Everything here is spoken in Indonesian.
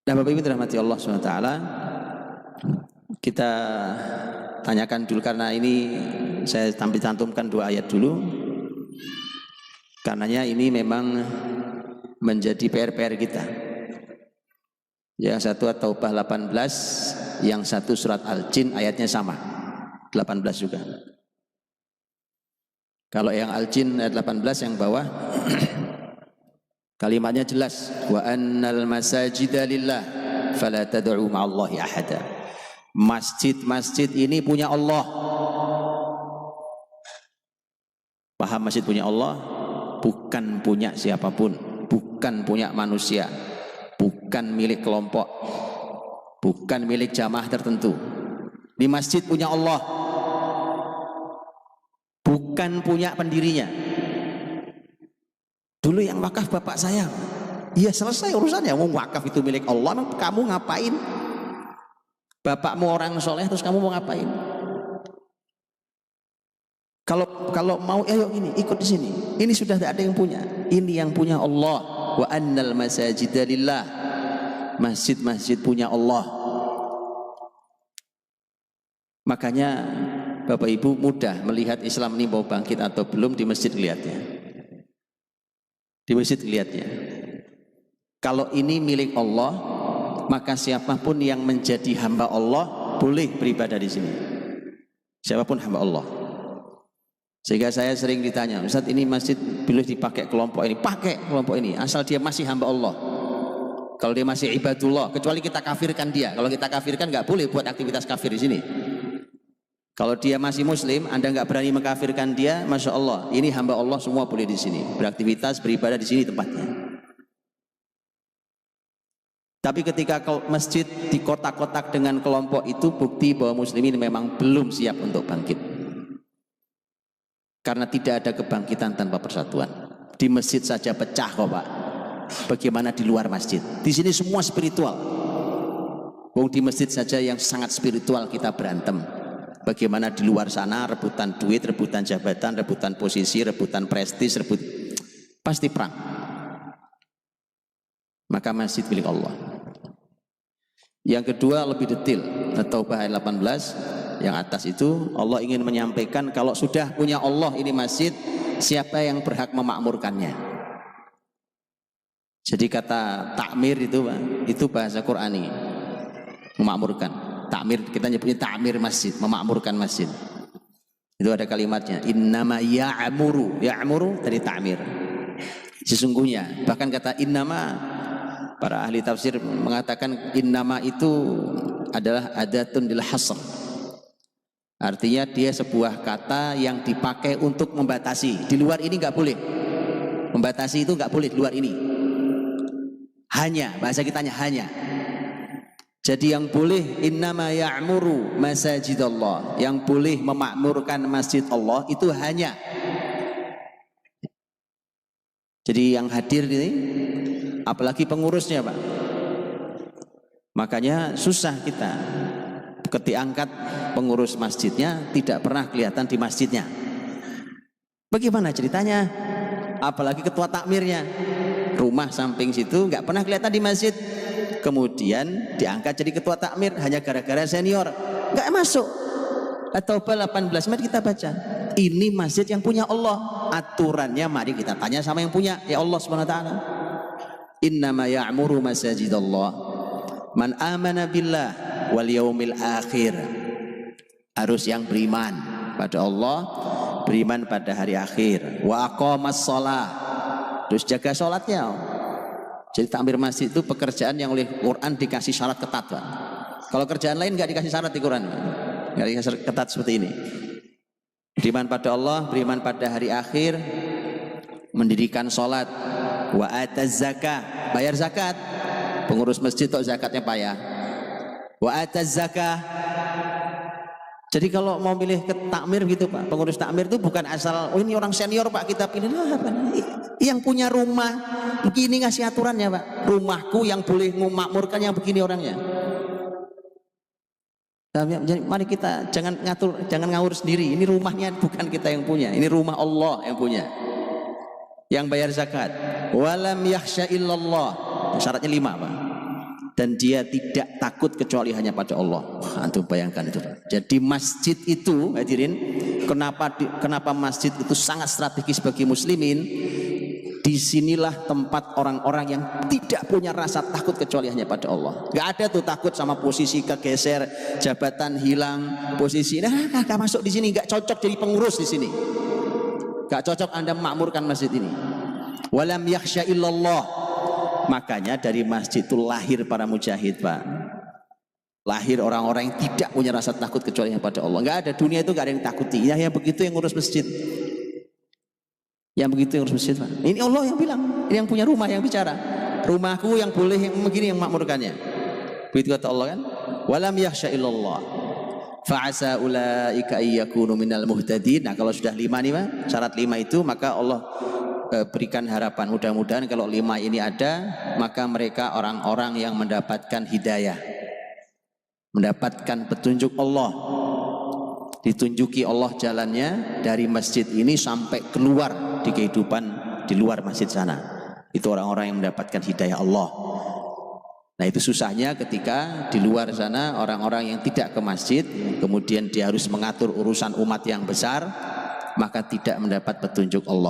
Nah, Bapak Ibu dirahmati Allah SWT, kita tanyakan dulu, karena ini saya cantumkan 2 ayat dulu, karenanya ini memang menjadi PR kita. Yang satu At-Taubah 18, yang satu surat Al-Jin ayatnya sama, 18 juga. Kalau yang Al-Jin ayat 18 yang bawah kalimatnya jelas, wa annal masajida lillah fala tad'u ma'allahi ahada. Masjid-masjid ini punya Allah. Paham, masjid punya Allah, bukan punya siapapun, bukan punya manusia, bukan milik kelompok, bukan milik jamaah tertentu. Di masjid punya Allah, bukan punya pendirinya. Dulu yang wakaf bapak saya, ya selesai urusannya. Mau wakaf itu milik Allah, kamu ngapain? Bapakmu orang soleh, terus kamu mau ngapain? Kalau mau, ayo ini ikut di sini. Ini sudah tidak ada yang punya. Ini yang punya Allah. Wa annal masajida lillah. Masjid-masjid punya Allah. Makanya Bapak Ibu mudah melihat Islam ini mau bangkit atau belum di masjid lihatnya. Di masjid lihatnya. Kalau ini milik Allah, maka siapapun yang menjadi hamba Allah boleh beribadah di sini. Siapapun hamba Allah. Sehingga saya sering ditanya, Ustaz, ini masjid boleh dipakai kelompok ini? Pakai kelompok ini, asal dia masih hamba Allah. Kalau dia masih ibadullah, kecuali kita kafirkan dia. Kalau kita kafirkan nggak boleh buat aktivitas kafir di sini. Kalau dia masih muslim, Anda nggak berani mengkafirkan dia, masya Allah, ini hamba Allah, semua boleh di sini beraktivitas, beribadah di sini tempatnya. Tapi ketika masjid di kotak-kotak dengan kelompok itu, bukti bahwa muslimin memang belum siap untuk bangkit. Karena tidak ada kebangkitan tanpa persatuan. Di masjid saja pecah kok Pak. Bagaimana di luar masjid? Di sini semua spiritual. Di masjid saja yang sangat spiritual kita berantem. Bagaimana di luar sana rebutan duit, rebutan jabatan, rebutan posisi, rebutan prestis, pasti perang. Maka masjid milik Allah. Yang kedua lebih detail, At-Taubah ayat 18. Yang atas itu Allah ingin menyampaikan kalau sudah punya Allah ini masjid, siapa yang berhak memakmurkannya. Jadi kata takmir itu bahasa Qur'ani, memakmurkan. Takmir kita nyebutnya takmir masjid, memakmurkan masjid. Itu ada kalimatnya, innama ya'muru, ya'muru dari takmir. Sesungguhnya, bahkan kata innama, para ahli tafsir mengatakan innama itu adalah adatun lil hasr. Artinya dia sebuah kata yang dipakai untuk membatasi. Di luar ini nggak boleh. Membatasi itu nggak boleh di luar ini. Hanya, bahasa kitanya hanya. Jadi yang boleh innama ya'muru masajidallah, yang boleh memakmurkan masjid Allah itu hanya. Jadi yang hadir ini, apalagi pengurusnya Pak. Makanya susah kita. Ketika angkat pengurus masjidnya tidak pernah kelihatan di masjidnya. Bagaimana ceritanya? Apalagi ketua takmirnya, rumah samping situ nggak pernah kelihatan di masjid. Kemudian diangkat jadi ketua takmir hanya gara-gara senior, nggak masuk. At-Taubah 18, mari kita baca. Ini masjid yang punya Allah. Aturannya mari kita tanya sama yang punya, ya Allah Subhanahu wa taala. Innama ya'muru masajidallah man amana billah wal yaumil akhir. Harus yang beriman pada Allah, beriman pada hari akhir. Wa aqamas shalah, terus jaga sholatnya. Jadi takmir masjid itu pekerjaan yang oleh Quran dikasih syarat ketat Pak. Kalau kerjaan lain nggak dikasih syarat di Quran, nggak dikasih ketat seperti ini. Beriman pada Allah, beriman pada hari akhir, mendirikan sholat, wa ataz zakah, bayar zakat. Pengurus masjid kok zakatnya payah. Wa ataz zakah. Jadi kalau mau milih ke takmir gitu Pak, pengurus takmir itu bukan asal, oh ini orang senior Pak kita pilih. Yang punya rumah begini ngasih aturannya Pak. Rumahku yang boleh memakmurkan yang begini orangnya. Jadi mari kita jangan ngatur, jangan ngawur sendiri. Ini rumahnya bukan kita yang punya, ini rumah Allah yang punya. Yang bayar zakat. Walam yakhsha illallah. Syaratnya 5 Pak. dan dia tidak takut kecuali hanya pada Allah. Antum bayangkan itu. Jadi masjid itu, hadirin, kenapa masjid itu sangat strategis bagi muslimin? Disinilah tempat orang-orang yang tidak punya rasa takut kecuali hanya pada Allah. Gak ada tuh takut sama posisi kegeser, jabatan hilang, posisi gak masuk di sini, gak cocok jadi pengurus di sini. Gak cocok Anda memakmurkan masjid ini. Walam yakhsha illallah. Makanya dari masjid itu lahir para mujahid, Pak. Lahir orang-orang yang tidak punya rasa takut kecuali hanya pada Allah. Gak ada, dunia itu gak ada yang takuti. Ya begitu yang ngurus masjid. Yang begitu yang harus masjid, Pak. Ini Allah yang bilang, ini yang punya rumah yang bicara. Rumahku yang boleh yang begini yang makmurkannya. Begitu kata Allah kan? Walam yakhsha illallah. Fa'asa ulaika ayyakunu minal muhtadin. Nah, kalau sudah 5 nih, Pak, syarat 5 itu, maka Allah berikan harapan. Mudah-mudahan kalau 5 ini ada, maka mereka orang-orang yang mendapatkan hidayah, mendapatkan petunjuk Allah. Ditunjuki Allah jalannya dari masjid ini sampai keluar di kehidupan di luar masjid sana. Itu orang-orang yang mendapatkan hidayah Allah. Nah, itu susahnya ketika di luar sana orang-orang yang tidak ke masjid, kemudian dia harus mengatur urusan umat yang besar, maka tidak mendapat petunjuk Allah.